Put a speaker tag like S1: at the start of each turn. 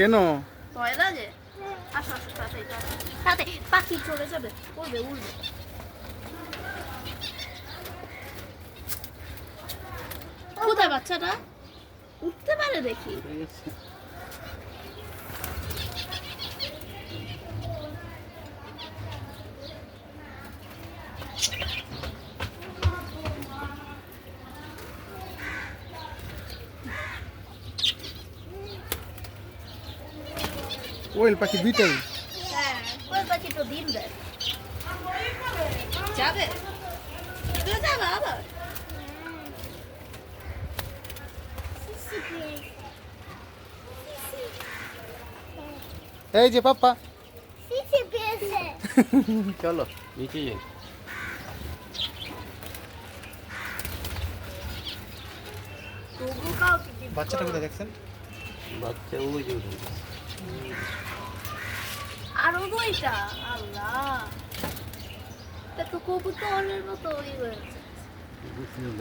S1: কেন?
S2: ভয় লাগে? আসো আসো তাড়াতাড়ি তাড়াতাড়ি, পাখি চলে যাবে, উড়বে উড়বে। কোথায় বাচ্চাটা? উঠতে পারে দেখি।
S1: কোয়েল পাখি দুইটাই।
S2: হ্যাঁ, কোয়েল পাখি তো ডিম দেয়। যাবে? তুমি যাবে আবার?
S1: এই যে পাপ্পা,
S3: সিসি পেয়েছে।
S1: চলো নিচে যাই।
S2: তবু কাউকে দিন
S1: বাচ্চাটা কোথায় দেখছেন?
S4: বাচ্চা ওই যে উঠে গেছে।
S2: আরো দুইটা, আল্লাহ, তা তো কবুতরের মতো ওই হয়েছে।
S4: বিসমিল্লাহ।